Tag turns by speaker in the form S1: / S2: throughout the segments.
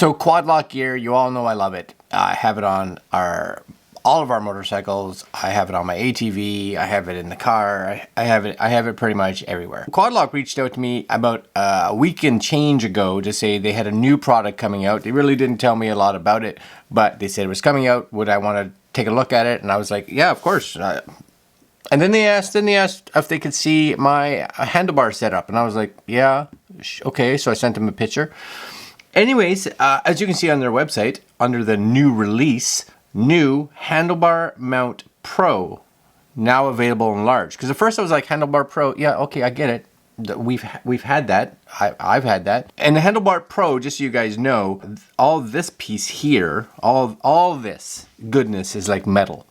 S1: So QuadLock gear, you all know I love it. I have it on all of our motorcycles. I have it on my ATV. I have it in the car. I have it pretty much everywhere. QuadLock reached out to me about a week and change ago to say they had a new product coming out. They really didn't tell me a lot about it, but they said it was coming out. Would I want to take a look at it? And I was like, yeah, of course. And then they asked if they could see my handlebar setup, and I was like, yeah, okay. So I sent them a picture. Anyways, as you can see on their website, under the new release, new handlebar mount Pro, now available in large. Because at first I was like, handlebar Pro, yeah, okay, I get it. We've had that. I've had that. And the handlebar Pro, just so you guys know, all this piece here, all this goodness is like metal.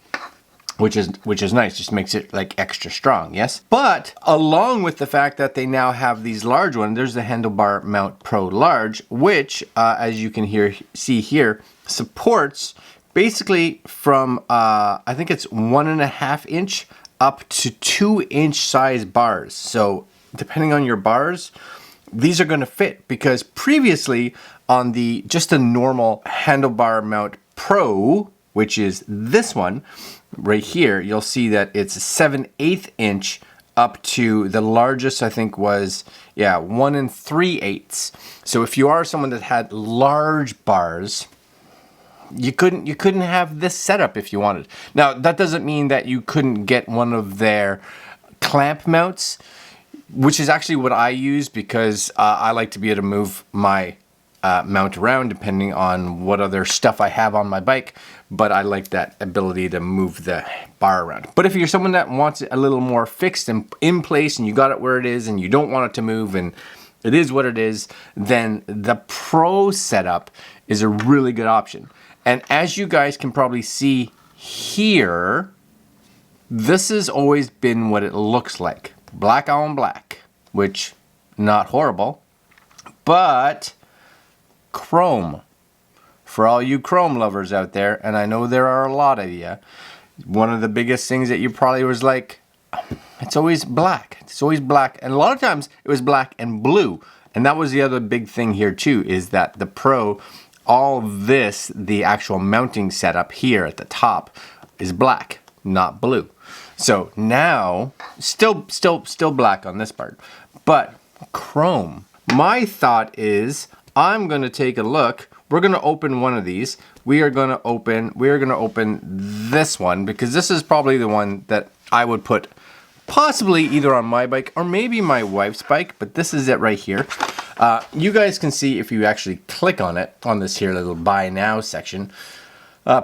S1: Which is nice, just makes it like extra strong, yes? But along with the fact that they now have these large ones, there's the Handlebar Mount Pro Large, which, as you can see here, supports basically from, I think it's 1.5 inch up to 2-inch size bars. So depending on your bars, these are gonna fit, because previously on just a normal Handlebar Mount Pro, which is this one, right here, you'll see that it's a 7/8 inch up to the largest, I think was, 1 3/8. So if you are someone that had large bars, you couldn't have this setup if you wanted. Now, that doesn't mean that you couldn't get one of their clamp mounts, which is actually what I use, because I like to be able to move my mount around depending on what other stuff I have on my bike, but I like that ability to move the bar around. But if you're someone that wants it a little more fixed and in place, and you got it where it is and you don't want it to move and it is what it is, then the Pro setup is a really good option. And as you guys can probably see here, this has always been what it looks like. Black on black, which not horrible, but chrome. For all you chrome lovers out there, and I know there are a lot of you, one of the biggest things that you probably was like, it's always black. It's always black. And a lot of times it was black and blue. And that was the other big thing here too, is that the Pro, all this, the actual mounting setup here at the top is black, not blue. So now, still black on this part, but chrome. My thought is, I'm going to take a look. We're going to open one of these. We are going to open this one, because this is probably the one that I would put possibly either on my bike or maybe my wife's bike, but this is it right here. You guys can see if you actually click on it, on this here little buy now section,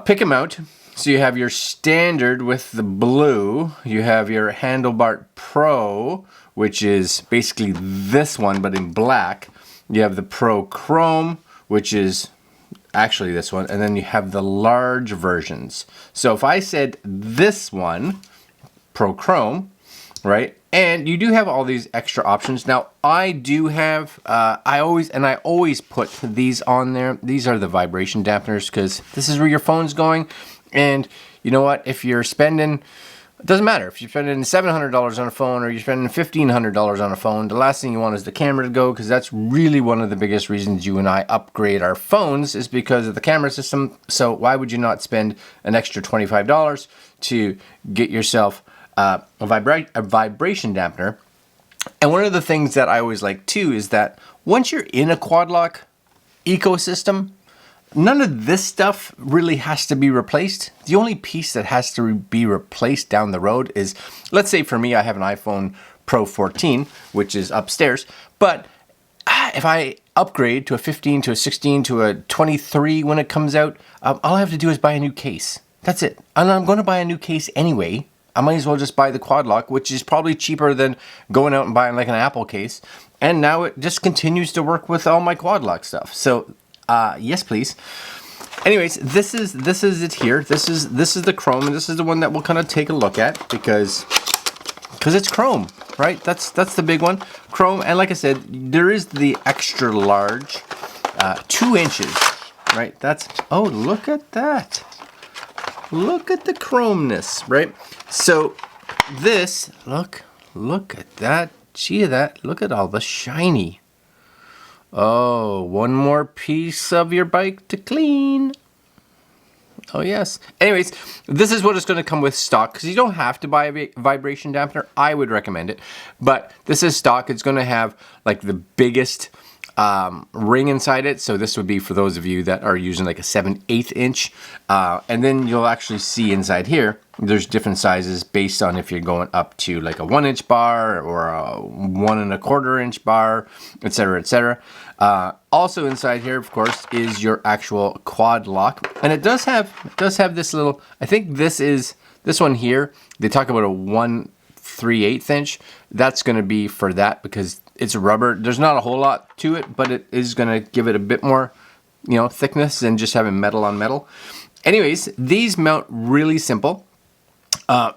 S1: pick them out. So you have your standard with the blue, you have your Handlebar Pro, which is basically this one, but in black. You have the Pro Chrome, which is actually this one, and then you have the large versions. So if I said this one, Pro Chrome, right? And you do have all these extra options. Now I do have, I always put these on there. These are the vibration dampeners, because this is where your phone's going. And you know what? If you're spending, it doesn't matter if you're spending $700 on a phone or you're spending $1,500 on a phone, the last thing you want is the camera to go, because that's really one of the biggest reasons you and I upgrade our phones, is because of the camera system. So why would you not spend an extra $25 to get yourself a vibration dampener? And one of the things that I always like too is that once you're in a QuadLock ecosystem, none of this stuff really has to be replaced. The only piece that has to be replaced down the road is, let's say for me, I have an iPhone Pro 14, which is upstairs. But if I upgrade to a 15, to a 16, to a 23 when it comes out, all I have to do is buy a new case. That's it. And I'm going to buy a new case anyway. I might as well just buy the QuadLock, which is probably cheaper than going out and buying like an Apple case. And now it just continues to work with all my QuadLock stuff. So yes, please. Anyways, this is it here. This is the chrome, and this is the one that we'll kind of take a look at, because it's chrome, right? That's the big one, chrome. And like I said, there is the extra large, 2 inches, right? That's, oh, look at that. Look at the chromeness, right? So this, look at that. Gee, that, look at all the shiny. Oh, one more piece of your bike to clean. Oh yes. Anyways, this is what it's going to come with stock, because you don't have to buy a vibration dampener. I would recommend it, but this is stock. It's going to have like the biggest ring inside it. So this would be for those of you that are using like a 7/8 inch. And then you'll actually see inside here, there's different sizes based on if you're going up to like a 1-inch bar or a 1 1/4 inch bar, etc., etc. Also inside here, of course, is your actual QuadLock, and it does have this little. I think this one here. They talk about a 1 3/8 inch. That's going to be for that because it's rubber. There's not a whole lot to it, but it is going to give it a bit more, thickness than just having metal on metal. Anyways, these mount really simple.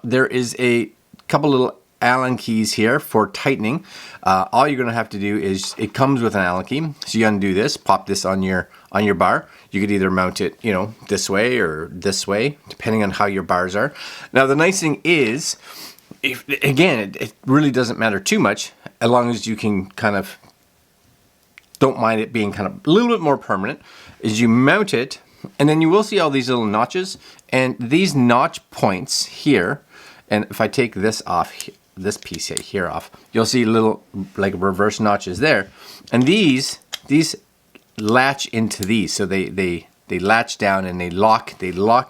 S1: There is a couple little Allen keys here for tightening. All you're going to have to do is, it comes with an Allen key. So you undo this, pop this on your bar. You could either mount it, this way or this way, depending on how your bars are. Now the nice thing is, it really doesn't matter too much, as long as you can kind of, don't mind it being kind of a little bit more permanent, is you mount it, and then you will see all these little notches, and these notch points here, and if I take this off, this piece here off, you'll see little like reverse notches there, and these latch into these, so they latch down and they lock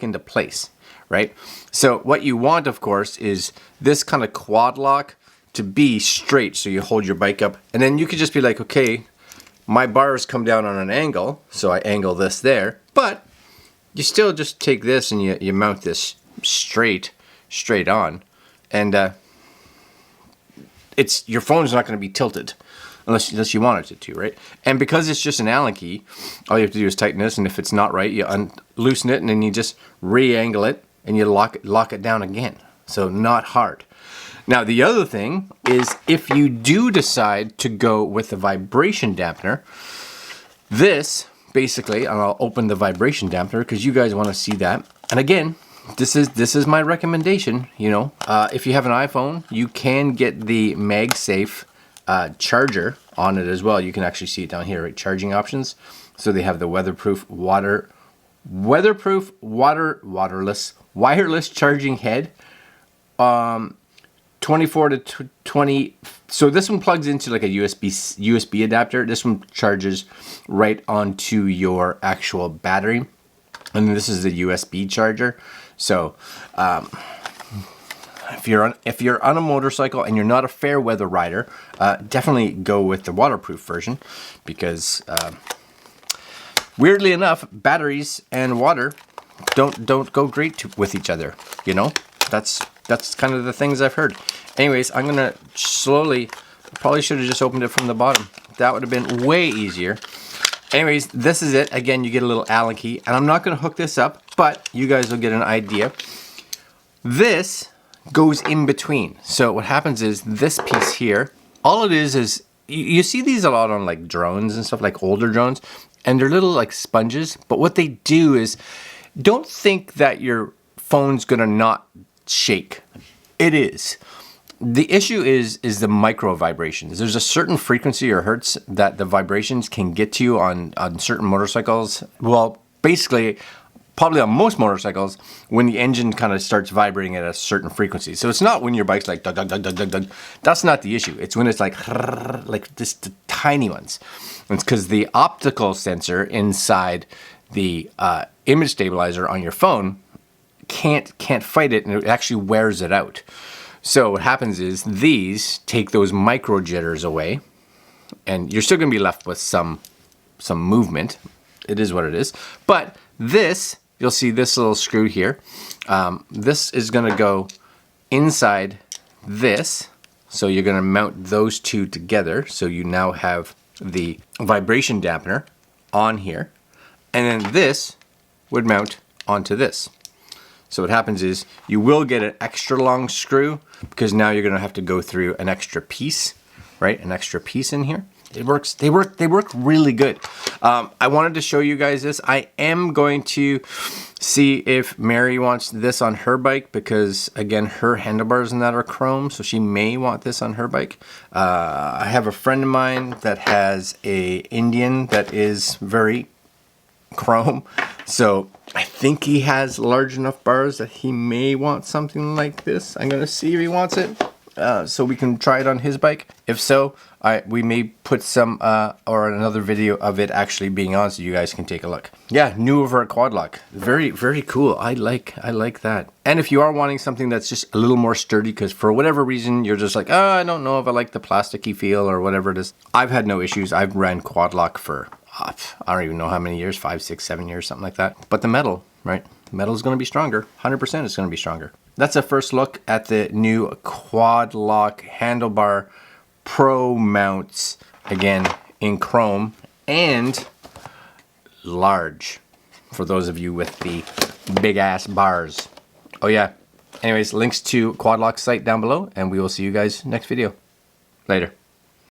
S1: into place, right? So what you want, of course, is this kind of QuadLock to be straight, so you hold your bike up, and then you could just be like, okay, my bars come down on an angle, so I angle this there, but you still just take this and you mount this straight on, and your phone's not going to be tilted unless you want it to, right? And because it's just an Allen key, all you have to do is tighten this, and if it's not right, you loosen it, and then you just re-angle it, and you lock it down again. So not hard. Now the other thing is, if you do decide to go with the vibration dampener, this basically, and I'll open the vibration dampener because you guys want to see that. And again, this is my recommendation. If you have an iPhone, you can get the MagSafe charger on it as well. You can actually see it down here, right? Charging options. So they have the wireless charging head. 24 to 20. So this one plugs into like a USB adapter. This one charges right onto your actual battery, and then this is the USB charger. So if you're on a motorcycle and you're not a fair weather rider, definitely go with the waterproof version, because weirdly enough, batteries and water don't go great with each other. That's kind of the things I've heard. Anyways, I'm gonna slowly, probably should have just opened it from the bottom. That would have been way easier. Anyways, this is it. Again, you get a little Allen key, and I'm not gonna hook this up, but you guys will get an idea. This goes in between. So what happens is, this piece here, all it is you see these a lot on like drones and stuff, like older drones, and they're little like sponges, but what they do is, don't think that your phone's gonna not shake. It is. The issue is the micro vibrations. There's a certain frequency or hertz that the vibrations can get to you on certain motorcycles. Well, basically, probably on most motorcycles, when the engine kind of starts vibrating at a certain frequency. So it's not when your bike's like dug, dug, dug, dug, dug, dug. That's not the issue. It's when it's like just the tiny ones. It's because the optical sensor inside the image stabilizer on your phone can't fight it, and it actually wears it out. So what happens is, these take those micro jitters away, and you're still going to be left with some movement. It is what it is. But this, you'll see this little screw here. This is going to go inside this. So you're going to mount those two together. So you now have the vibration dampener on here. And then this would mount onto this. So what happens is, you will get an extra long screw, because now you're going to have to go through an extra piece, right? An extra piece in here. It works. They work really good. I wanted to show you guys this. I am going to see if Mary wants this on her bike because, again, her handlebars and that are chrome, so she may want this on her bike. I have a friend of mine that has a Indian that is very chrome, so I think he has large enough bars that he may want something like this. I'm gonna see if he wants it, so we can try it on his bike. If so, we may put some or another video of it actually being on, so you guys can take a look. Yeah, new over at QuadLock. Very, very cool. I like that. And if you are wanting something that's just a little more sturdy, because for whatever reason you're just like, oh, I don't know if I like the plasticky feel or whatever it is. I've had no issues. I've ran QuadLock for I don't even know how many years, 5, 6, 7 years, something like that. But the metal, right? The metal is going to be stronger. 100% it's going to be stronger. That's a first look at the new QuadLock handlebar Pro mounts, again in chrome and large for those of you with the big ass bars. Oh yeah. Anyways, links to QuadLock's site down below, and we will see you guys next video. Later.